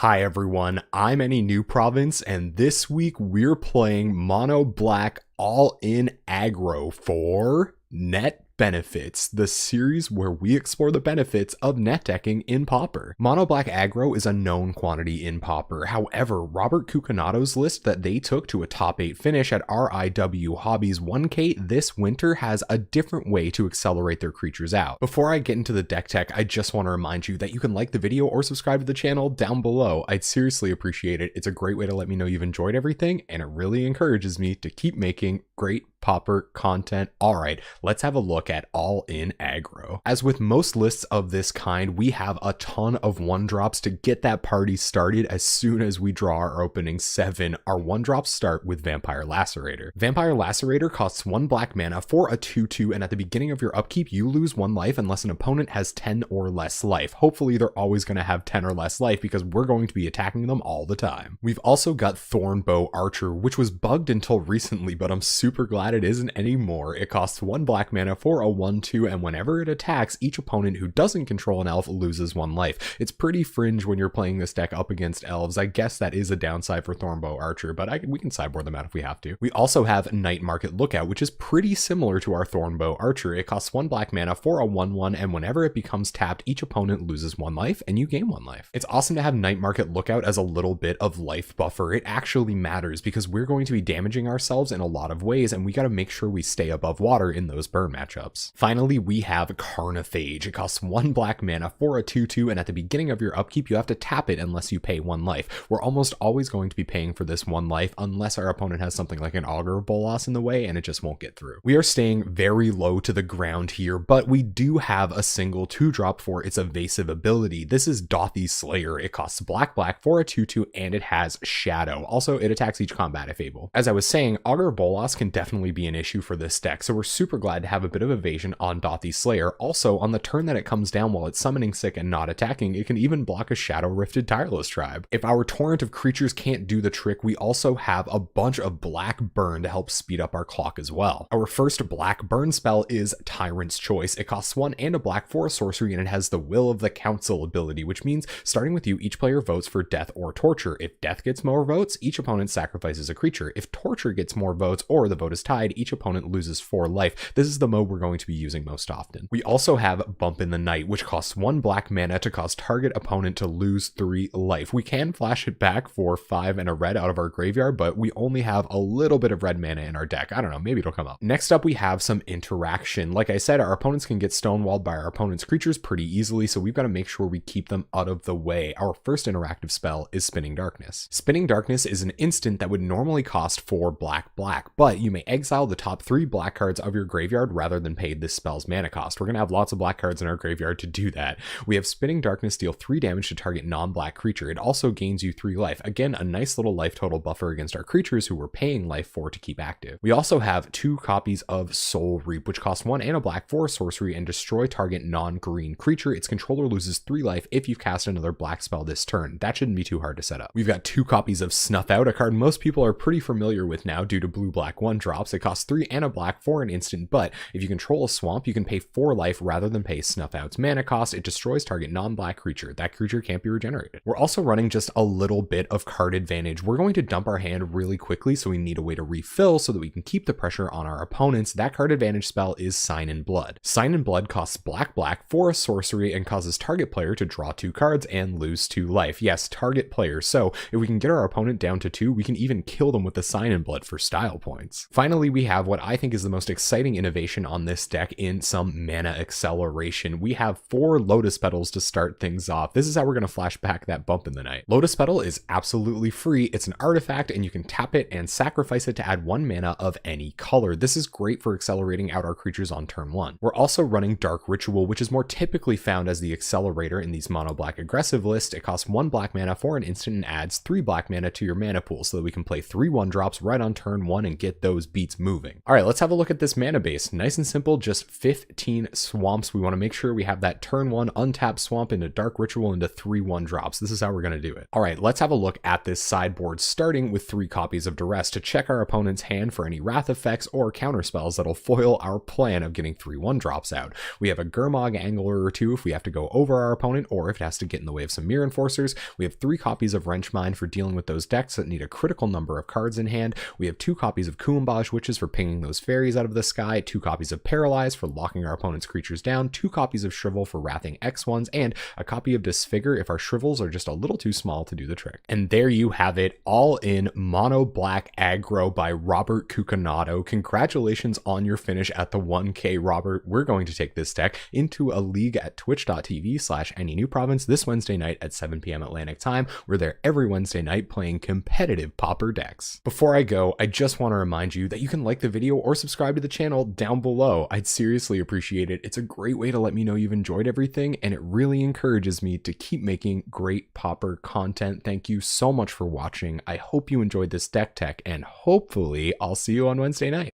Hi everyone, I'm Any New Province, and this week we're playing Mono Black all in aggro for Net Benefits, the series where we explore the benefits of net decking in Pauper. Mono Black aggro is a known quantity in Pauper. However, Robert Cucinado's list that they took to a top 8 finish at RIW Hobbies 1K this winter has a different way to accelerate their creatures out. Before I get into the deck tech, I just want to remind you that you can like the video or subscribe to the channel down below. I'd seriously appreciate it. It's a great way to let me know you've enjoyed everything, and it really encourages me to keep making great Pauper content. Alright, let's have a look at all in aggro. As with most lists of this kind, we have a ton of 1-drops to get that party started as soon as we draw our opening 7. Our 1-drops start with Vampire Lacerator. Vampire Lacerator costs 1 black mana for a 2/2, and at the beginning of your upkeep, you lose 1 life unless an opponent has 10 or less life. Hopefully they're always going to have 10 or less life because we're going to be attacking them all the time. We've also got Thornbow Archer, which was bugged until recently, but I'm super glad it isn't anymore. It costs 1 black mana for a 1/2, and whenever it attacks, each opponent who doesn't control an elf loses 1 life. It's pretty fringe when you're playing this deck up against elves. I guess that is a downside for Thornbow Archer, but we can sideboard them out if we have to. We also have Night Market Lookout, which is pretty similar to our Thornbow Archer. It costs 1 black mana for a 1/1, and whenever it becomes tapped, each opponent loses 1 life and you gain 1 life. It's awesome to have Night Market Lookout as a little bit of life buffer. It actually matters because we're going to be damaging ourselves in a lot of ways, and we got to make sure we stay above water in those burn matchups. Finally, we have Carnophage. It costs 1 black mana for a 2/2, and at the beginning of your upkeep, you have to tap it unless you pay 1 life. We're almost always going to be paying for this 1 life unless our opponent has something like an Aggro Bolas in the way and it just won't get through. We are staying very low to the ground here, but we do have a single 2-drop for its evasive ability. This is Dothy Slayer. It costs black for a 2/2, and it has Shadow. Also, it attacks each combat if able. As I was saying, Aggro Bolas can definitely be an issue for this deck, so we're super glad to have a bit of evasion on Dothy Slayer. Also, on the turn that it comes down while it's summoning sick and not attacking, it can even block a Shadow Rifted Tireless Tribe. If our torrent of creatures can't do the trick, we also have a bunch of black burn to help speed up our clock as well. Our first black burn spell is Tyrant's Choice. It costs 1 and a black for a sorcery, and it has the Will of the Council ability, which means starting with you, each player votes for death or torture. If death gets more votes, each opponent sacrifices a creature. If torture gets more votes or the vote is tied, each opponent loses 4 life. This is the mode we're going to be using most often. We also have Bump in the Night, which costs 1 black mana to cause target opponent to lose 3 life. We can flash it back for 5 and a red out of our graveyard, but we only have a little bit of red mana in our deck. I don't know, maybe it'll come up. Next up, we have some interaction. Like I said, our opponents can get stonewalled by our opponent's creatures pretty easily, so we've got to make sure we keep them out of the way. Our first interactive spell is Spinning Darkness. Spinning Darkness is an instant that would normally cost 4 black, but you may exile the top 3 black cards of your graveyard rather than pay this spell's mana cost. We're going to have lots of black cards in our graveyard to do that. We have Spinning Darkness deal 3 damage to target non-black creature. It also gains you 3 life. Again, a nice little life total buffer against our creatures who we're paying life for to keep active. We also have 2 copies of Soul Reap, which cost 1 and a black for a sorcery and destroy target non-green creature. Its controller loses 3 life if you cast another black spell this turn. That shouldn't be too hard to set up. We've got 2 copies of Snuff Out, a card most people are pretty familiar with now due to blue-black 1-drops. It costs 3 and a black for an instant, but if you control a swamp, you can pay 4 life rather than pay Snuff Out's mana cost. It destroys target non-black creature. That creature can't be regenerated. We're also running just a little bit of card advantage. We're going to dump our hand really quickly, so we need a way to refill so that we can keep the pressure on our opponents. That card advantage spell is Sign in Blood. Sign in Blood costs black for a sorcery and causes target player to draw 2 cards and lose 2 life. Yes, target player. So if we can get our opponent down to 2, we can even kill them with the Sign in Blood for style points. Finally, we have what I think is the most exciting innovation on this deck in some mana acceleration. We have 4 Lotus Petals to start things off. This is how we're going to flash back that Bump in the Night. Lotus Petal is absolutely free. It's an artifact, and you can tap it and sacrifice it to add 1 mana of any color. This is great for accelerating out our creatures on turn 1. We're also running Dark Ritual, which is more typically found as the accelerator in these mono black aggressive lists. It costs 1 black mana for an instant and adds 3 black mana to your mana pool so that we can play 3 1-drops right on turn 1 and get those beats needs moving. All right, let's have a look at this mana base. Nice and simple, just 15 swamps. We want to make sure we have that turn 1 untapped swamp into Dark Ritual into 3/1 drops. This is how we're going to do it. All right, let's have a look at this sideboard, starting with 3 copies of Duress to check our opponent's hand for any wrath effects or counter spells that'll foil our plan of getting 3/1 drops out. We have a Gurmag Angler or 2 if we have to go over our opponent or if it has to get in the way of some Mirror Enforcers. We have 3 copies of Wrench Mine for dealing with those decks that need a critical number of cards in hand. We have 2 copies of Kuumbaj Witches for pinging those fairies out of the sky, 2 copies of Paralyze for locking our opponent's creatures down, 2 copies of Shrivel for wrathing X1s, and a copy of Disfigure if our Shrivels are just a little too small to do the trick. And there you have it, all in mono black aggro by Robert Cucinato. Congratulations on your finish at the 1K, Robert. We're going to take this deck into a league at twitch.tv/AnyNewProvince this Wednesday night at 7 p.m. Atlantic time. We're there every Wednesday night playing competitive Pauper decks. Before I go, I just want to remind you that you can like the video or subscribe to the channel down below. I'd seriously appreciate it. It's a great way to let me know you've enjoyed everything, and it really encourages me to keep making great Pauper content. Thank you so much for watching. I hope you enjoyed this deck tech, and hopefully I'll see you on Wednesday night.